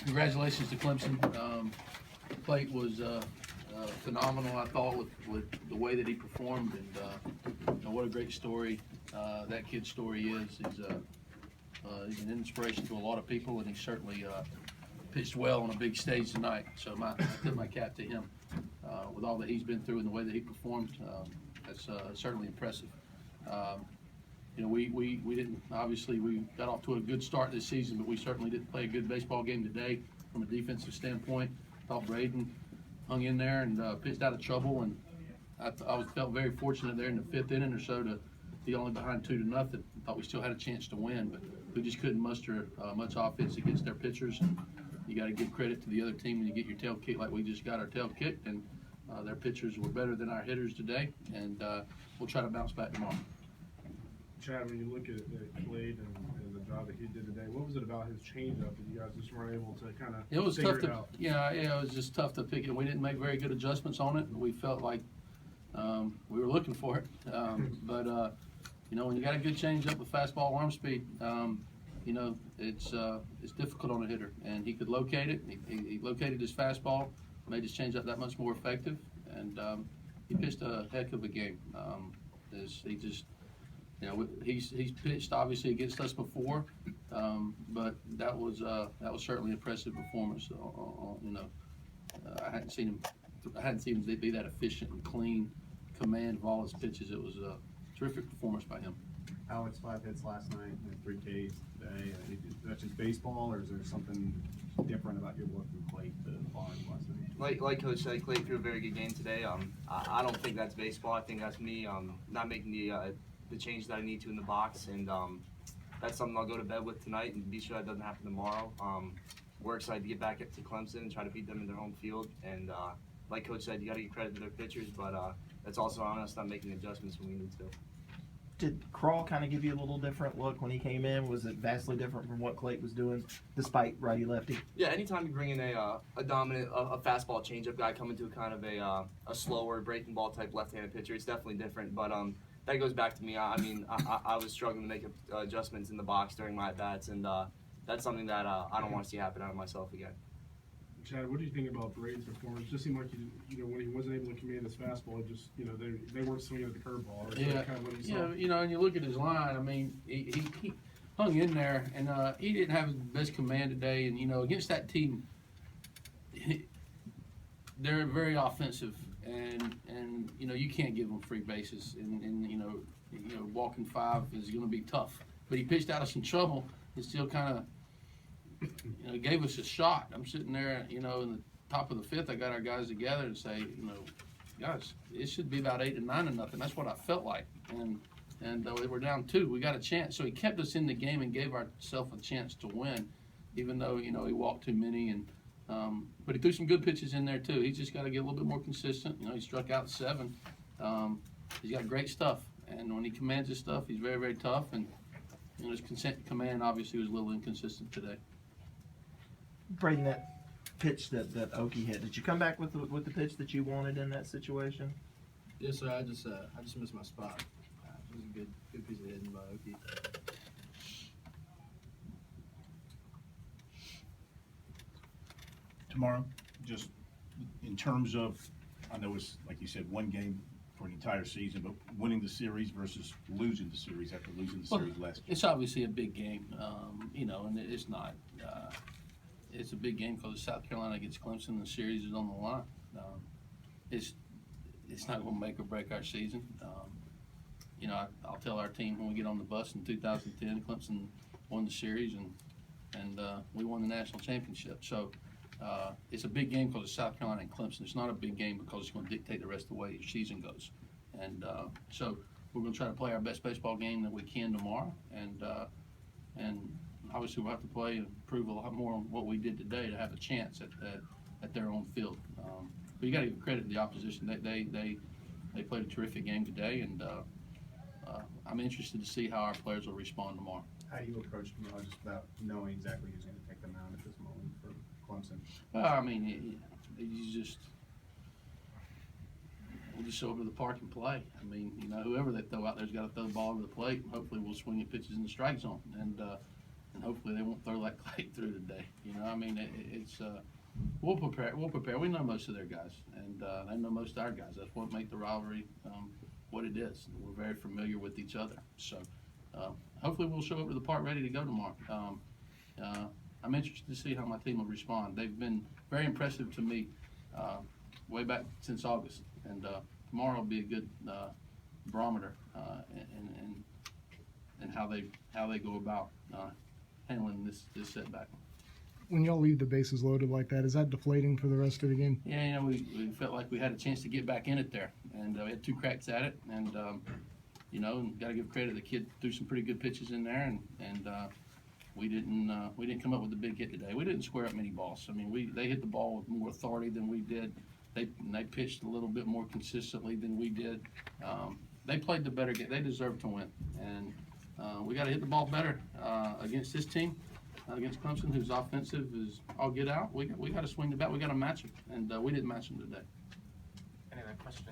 Congratulations to Clemson. Plate was phenomenal, I thought, with the way that he performed, and what a great story that kid's story is. He's an inspiration to a lot of people, and he certainly pitched well on a big stage tonight. So I tip my cap to him with all that he's been through and the way that he performed. That's certainly impressive. We didn't, obviously, we got off to a good start this season, but we certainly didn't play a good baseball game today from a defensive standpoint. I thought Braden hung in there and pitched out of trouble, and I felt very fortunate there in the fifth inning or so to be only behind 2-0. I thought we still had a chance to win, but we just couldn't muster much offense against their pitchers. And you got to give credit to the other team when you get your tail kicked like we just got our tail kicked, and their pitchers were better than our hitters today, and we'll try to bounce back tomorrow. Chad, when you look at Clade and the job that he did today, what was it about his changeup that you guys just weren't able to kind of It was figure tough it to, out? yeah, it was just tough to pick it. We didn't make very good adjustments on it. We felt like we were looking for it, but when you got a good changeup with fastball arm speed, it's difficult on a hitter, and he could locate it. He located his fastball, made his changeup that much more effective, and he pitched a heck of a game. He just. He's pitched obviously against us before, but that was certainly an impressive performance. I hadn't seen him be that efficient and clean, command of all his pitches. It was a terrific performance by him. Alex, 5 hits last night and 3 Ks today. That's just baseball, or is there something different about your look from Clay to Barnes last night? Like Coach said, Clay threw a very good game today. I don't think that's baseball. I think that's me not making the change that I need to in the box, and that's something I'll go to bed with tonight and be sure that doesn't happen tomorrow. We're excited to get back up to Clemson and try to beat them in their home field, and like Coach said, you got to give credit to their pitchers, but that's also on us not making adjustments when we need to. Did Crawl kind of give you a little different look when he came in? Was it vastly different from what Clayton was doing, despite righty-lefty? Yeah, anytime you bring in a dominant, a fastball changeup guy coming to kind of a slower breaking ball type left-handed pitcher, it's definitely different, but that goes back to me. I was struggling to make adjustments in the box during my at-bats, and that's something that I don't want to see happen out of myself again. Chad, what do you think about Braden's performance? It just seemed like when he wasn't able to command his fastball, it just they weren't swinging at the curveball. Yeah, kind of what you saw? and you look at his line. I mean, he hung in there, and he didn't have his best command today. And against that team, they're very offensive, and you can't give them free bases, and walking 5 is going to be tough. But he pitched out of some trouble. It still kind of gave us a shot. I'm sitting there, in the top of the 5th. I got our guys together and say, guys, it should be about 8-9-0. That's what I felt like, and we're down 2. We got a chance. So he kept us in the game and gave ourselves a chance to win, even though he walked too many and. But he threw some good pitches in there too. He's just got to get a little bit more consistent. He struck out 7. He's got great stuff, and when he commands his stuff, he's very, very tough. And his command obviously was a little inconsistent today. Braden, that pitch that Okie hit, did you come back with the pitch that you wanted in that situation? Yes, sir. I just missed my spot. It was a good piece of hitting by Okie. Tomorrow, just in terms of, I know it's, like you said, one game for an entire season, but winning the series versus losing the series after losing the series last year. It's obviously a big game, and it's not. It's a big game because South Carolina against Clemson, and the series is on the line. It's not going to make or break our season. I'll tell our team when we get on the bus in 2010, Clemson won the series, and we won the national championship. So. It's a big game because it's South Carolina and Clemson. It's not a big game because it's going to dictate the rest of the way your season goes. And so we're going to try to play our best baseball game that we can tomorrow. And obviously we'll have to play and prove a lot more on what we did today to have a chance at their own field. But you got to give credit to the opposition. They played a terrific game today, and I'm interested to see how our players will respond tomorrow. How do you approach tomorrow, just about knowing exactly who's going to take the mound at this moment for Clemson? Well, we'll just show up to the park and play. Whoever they throw out there's got to throw the ball over the plate. Hopefully we'll swing at pitches in the strike zone, and and hopefully they won't throw like Clay through today. You know, I mean, it's we'll prepare. We'll prepare. We know most of their guys, and they know most of our guys. That's what makes the rivalry what it is. We're very familiar with each other. So hopefully we'll show up to the park ready to go tomorrow. I'm interested to see how my team will respond. They've been very impressive to me way back since August, and tomorrow will be a good barometer and how they go about handling this setback. When y'all leave the bases loaded like that, is that deflating for the rest of the game? Yeah, you know, we felt like we had a chance to get back in it there, and we had 2 cracks at it, and you know, and got to give credit to the kid, threw some pretty good pitches in there, and we didn't come up with a big hit today. We didn't square up many balls. I mean, they hit the ball with more authority than we did. They pitched a little bit more consistently than we did. They played the better game. They deserved to win, and we got to hit the ball better against this team. Against Clemson, whose offensive is all get out, we got to swing the bat. We got to match them, and we didn't match them today. Any other questions?